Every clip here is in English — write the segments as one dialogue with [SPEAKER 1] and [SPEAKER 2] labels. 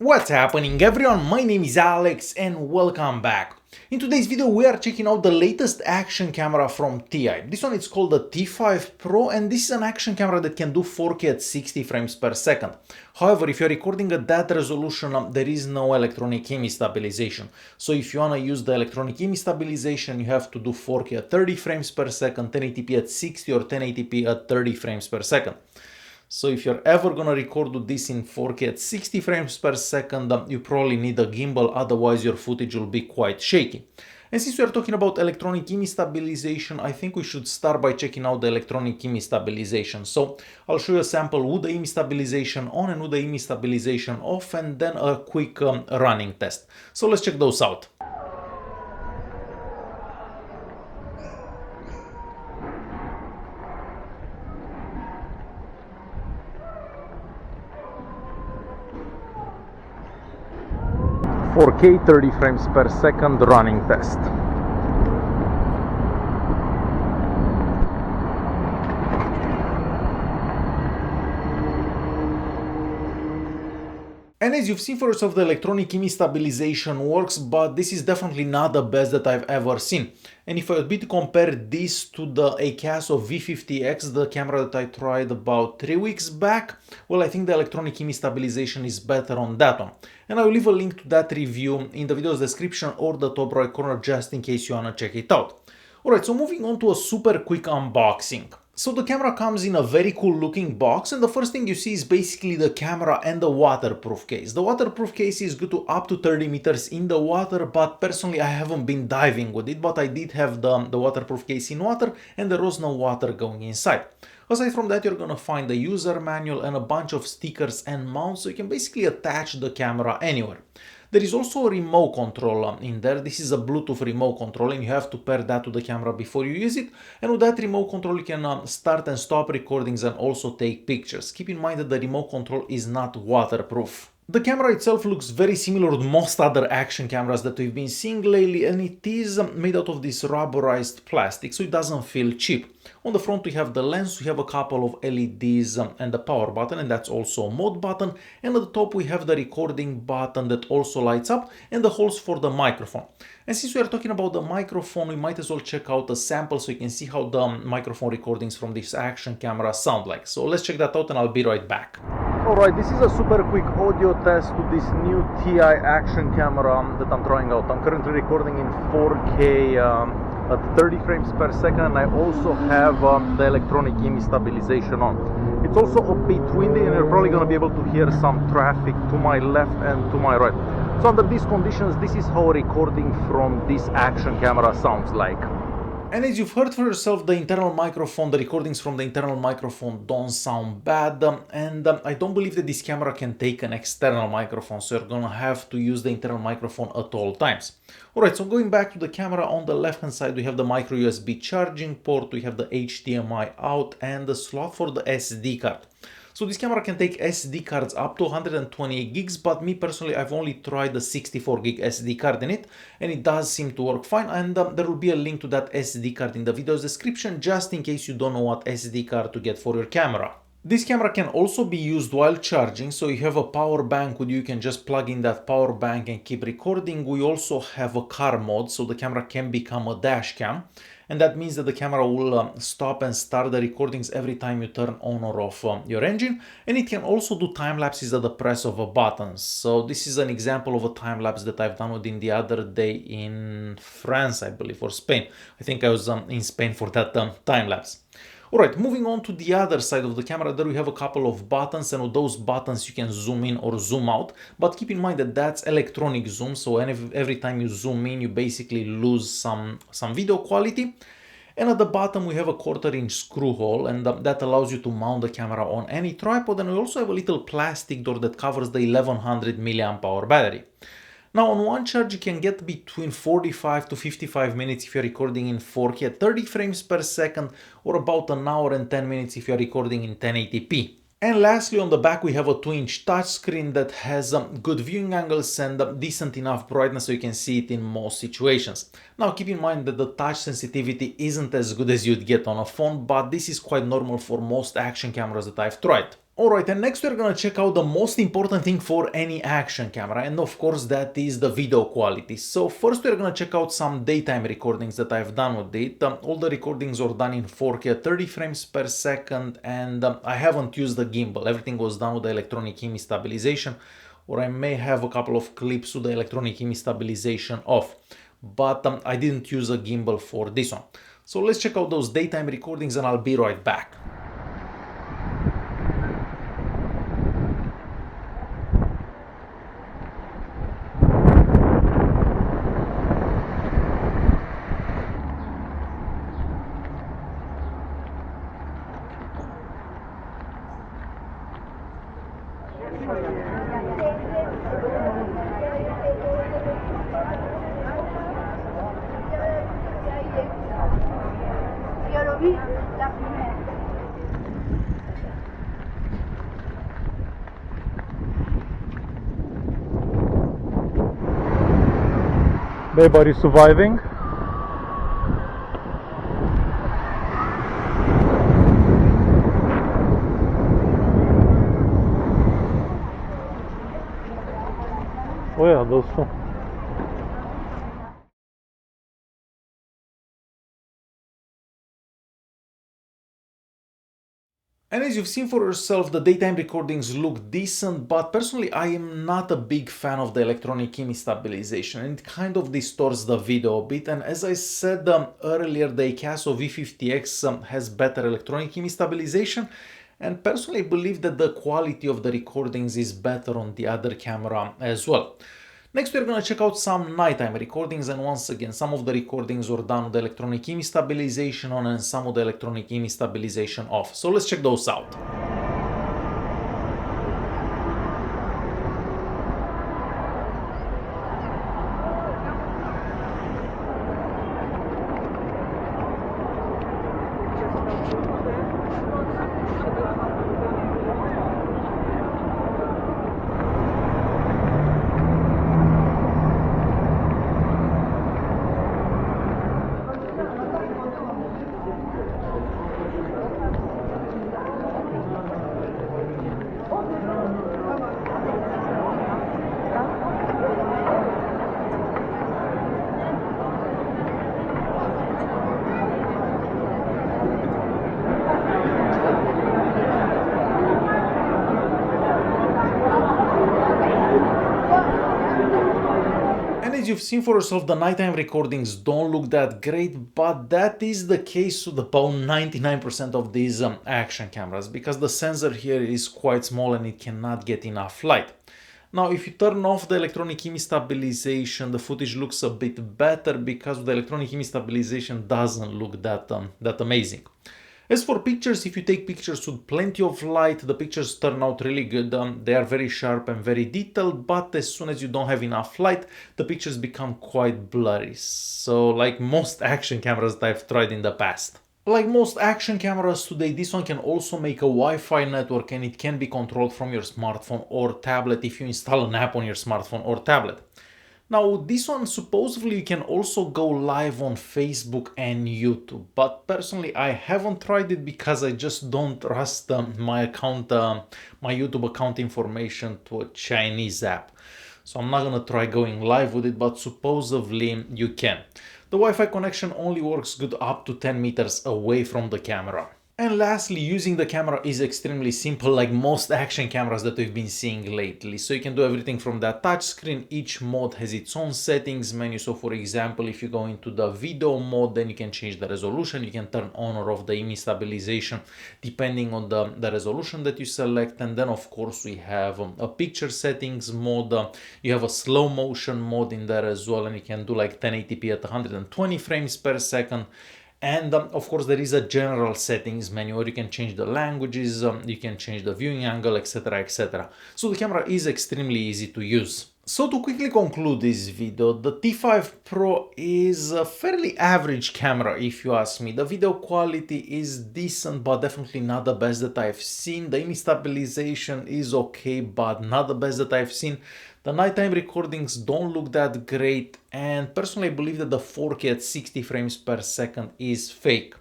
[SPEAKER 1] What's happening everyone, my name is Alex and welcome back. In today's video we are checking out the latest action camera from ThiEYE. This one is called the T5 Pro and this is an action camera that can do 4K at 60 frames per second. However, if you're recording at that resolution, there is no electronic image stabilization. So if you want to use the electronic image stabilization, you have to do 4K at 30 frames per second, 1080p at 60 or 1080p at 30 frames per second. So if you're ever gonna record this in 4K at 60 frames per second, you probably need a gimbal, otherwise your footage will be quite shaky. And since we are talking about electronic image stabilization, I think we should start by checking out the electronic image stabilization. So I'll show you a sample with the image stabilization on and with the image stabilization off, and then a quick running test. So let's check those out. "4K 30 frames per second running test." And as you've seen for yourself, the electronic image stabilization works, but this is definitely not the best that I've ever seen. And if I would be to compare this to the Eicaso V50X, the camera that I tried about 3 weeks back, well, I think the electronic image stabilization is better on that one. And I will leave a link to that review in the video's description or the top right corner just in case you wanna check it out. Alright, so moving on to a super quick unboxing. So the camera comes in a very cool looking box, and the first thing you see is basically the camera and the waterproof case. The waterproof case is good to up to 30 meters in the water, but personally I haven't been diving with it, but I did have the waterproof case in water and there was no water going inside. Aside from that, you're gonna find the user manual and a bunch of stickers and mounts, so you can basically attach the camera anywhere. There is also a remote control in there. This is a Bluetooth remote control and you have to pair that to the camera before you use it. And with that remote control you can start and stop recordings and also take pictures. Keep in mind that the remote control is not waterproof. The camera itself looks very similar to most other action cameras that we've been seeing lately, and it is made out of this rubberized plastic, so it doesn't feel cheap. On the front we have the lens, we have a couple of LEDs and the power button, and that's also a mode button, and at the top we have the recording button that also lights up and the holes for the microphone. And since we are talking about the microphone, we might as well check out a sample so you can see how the microphone recordings from this action camera sound like. So let's check that out and I'll be right back. Alright, this is a super quick audio test to this new ThiEYE action camera that I'm trying out. I'm currently recording in 4K at 30 frames per second, and I also have the electronic image stabilization on. It's also a bit windy and you're probably going to be able to hear some traffic to my left and to my right. So under these conditions, this is how recording from this action camera sounds like. And as you've heard for yourself, the internal microphone, the recordings from the internal microphone don't sound bad, and I don't believe that this camera can take an external microphone, so you're gonna have to use the internal microphone at all times. Alright, so going back to the camera, on the left hand side we have the micro USB charging port, we have the HDMI out and the slot for the SD card. So this camera can take SD cards up to 128 gigs, but me personally, I've only tried the 64 gig SD card in it, and it does seem to work fine, and there will be a link to that SD card in the video's description, just in case you don't know what SD card to get for your camera. This camera can also be used while charging, so you have a power bank with you, you can just plug in that power bank and keep recording. We also have a car mode, so the camera can become a dash cam. And that means that the camera will stop and start the recordings every time you turn on or off your engine, and it can also do time lapses at the press of a button. So this is an example of a time lapse that I've done within the other day in France, I believe, or Spain. I think I was in Spain for that time lapse. Alright, moving on to the other side of the camera, there we have a couple of buttons, and with those buttons you can zoom in or zoom out, but keep in mind that that's electronic zoom, so every time you zoom in you basically lose some video quality. And at the bottom we have a 1/4 inch screw hole, and that allows you to mount the camera on any tripod, and we also have a little plastic door that covers the 1100 mAh battery. Now on one charge you can get between 45 to 55 minutes if you're recording in 4K at 30 frames per second, or about an hour and 10 minutes if you're recording in 1080p. And lastly, on the back we have a 2-inch touchscreen that has good viewing angles and decent enough brightness so you can see it in most situations. Now keep in mind that the touch sensitivity isn't as good as you'd get on a phone, but this is quite normal for most action cameras that I've tried. Alright, and next we're gonna check out the most important thing for any action camera, and of course that is the video quality. So first we're gonna check out some daytime recordings that I've done with it. All the recordings are done in 4K at 30 frames per second, and I haven't used the gimbal. Everything was done with the electronic image stabilization, or I may have a couple of clips with the electronic image stabilization off, but I didn't use a gimbal for this one. So let's check out those daytime recordings and I'll be right back.
[SPEAKER 2] Babe, are you surviving? Oh ja, das schon.
[SPEAKER 1] And as you've seen for yourself, the daytime recordings look decent, but personally I am not a big fan of the electronic image stabilization, and it kind of distorts the video a bit. And as I said earlier, the EIS V50X has better electronic image stabilization, and personally I believe that the quality of the recordings is better on the other camera as well. Next we're gonna check out some nighttime recordings, and once again some of the recordings are done with the electronic image stabilization on and some with the electronic image stabilization off. So let's check those out. As you've seen for yourself, the nighttime recordings don't look that great, but that is the case with about 99% of these action cameras, because the sensor here is quite small and it cannot get enough light. Now, if you turn off the electronic image stabilization, the footage looks a bit better, because the electronic image stabilization doesn't look that amazing. As for pictures, if you take pictures with plenty of light, the pictures turn out really good. They are very sharp and very detailed, but as soon as you don't have enough light, the pictures become quite blurry. So like most action cameras that I've tried in the past. Like most action cameras today, this one can also make a Wi-Fi network, and it can be controlled from your smartphone or tablet if you install an app on your smartphone or tablet. Now, this one supposedly you can also go live on Facebook and YouTube, but personally I haven't tried it because I just don't trust my YouTube account information to a Chinese app. So I'm not gonna try going live with it, but supposedly you can. The Wi-Fi connection only works good up to 10 meters away from the camera. And lastly, using the camera is extremely simple, like most action cameras that we've been seeing lately. So you can do everything from that touchscreen. Each mode has its own settings menu. So for example, if you go into the video mode, then you can change the resolution. You can turn on or off the image stabilization depending on the resolution that you select. And then of course we have a picture settings mode. You have a slow motion mode in there as well, and you can do like 1080p at 120 frames per second. And of course there is a general settings menu where you can change the languages, you can change the viewing angle, etc, etc. So the camera is extremely easy to use. So to quickly conclude this video, the T5 Pro is a fairly average camera if you ask me. The video quality is decent, but definitely not the best that I've seen. The image stabilization is okay, but not the best that I've seen. The nighttime recordings don't look that great, and personally I believe that the 4K at 60 frames per second is fake.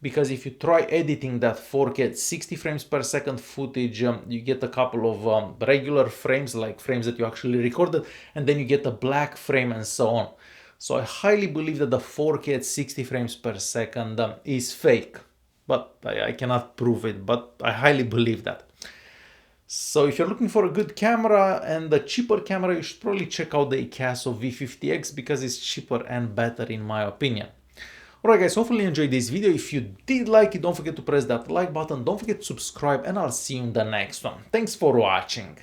[SPEAKER 1] because if you try editing that 4K at 60 frames per second footage, you get a couple of regular frames, like frames that you actually recorded, and then you get a black frame and so on. So I highly believe that the 4K at 60 frames per second is fake, but I cannot prove it, but I highly believe that. So if you're looking for a good camera and a cheaper camera, you should probably check out the EIS V50X because it's cheaper and better in my opinion. Alright guys, hopefully you enjoyed this video. If you did like it, don't forget to press that like button, don't forget to subscribe, and I'll see you in the next one. Thanks for watching.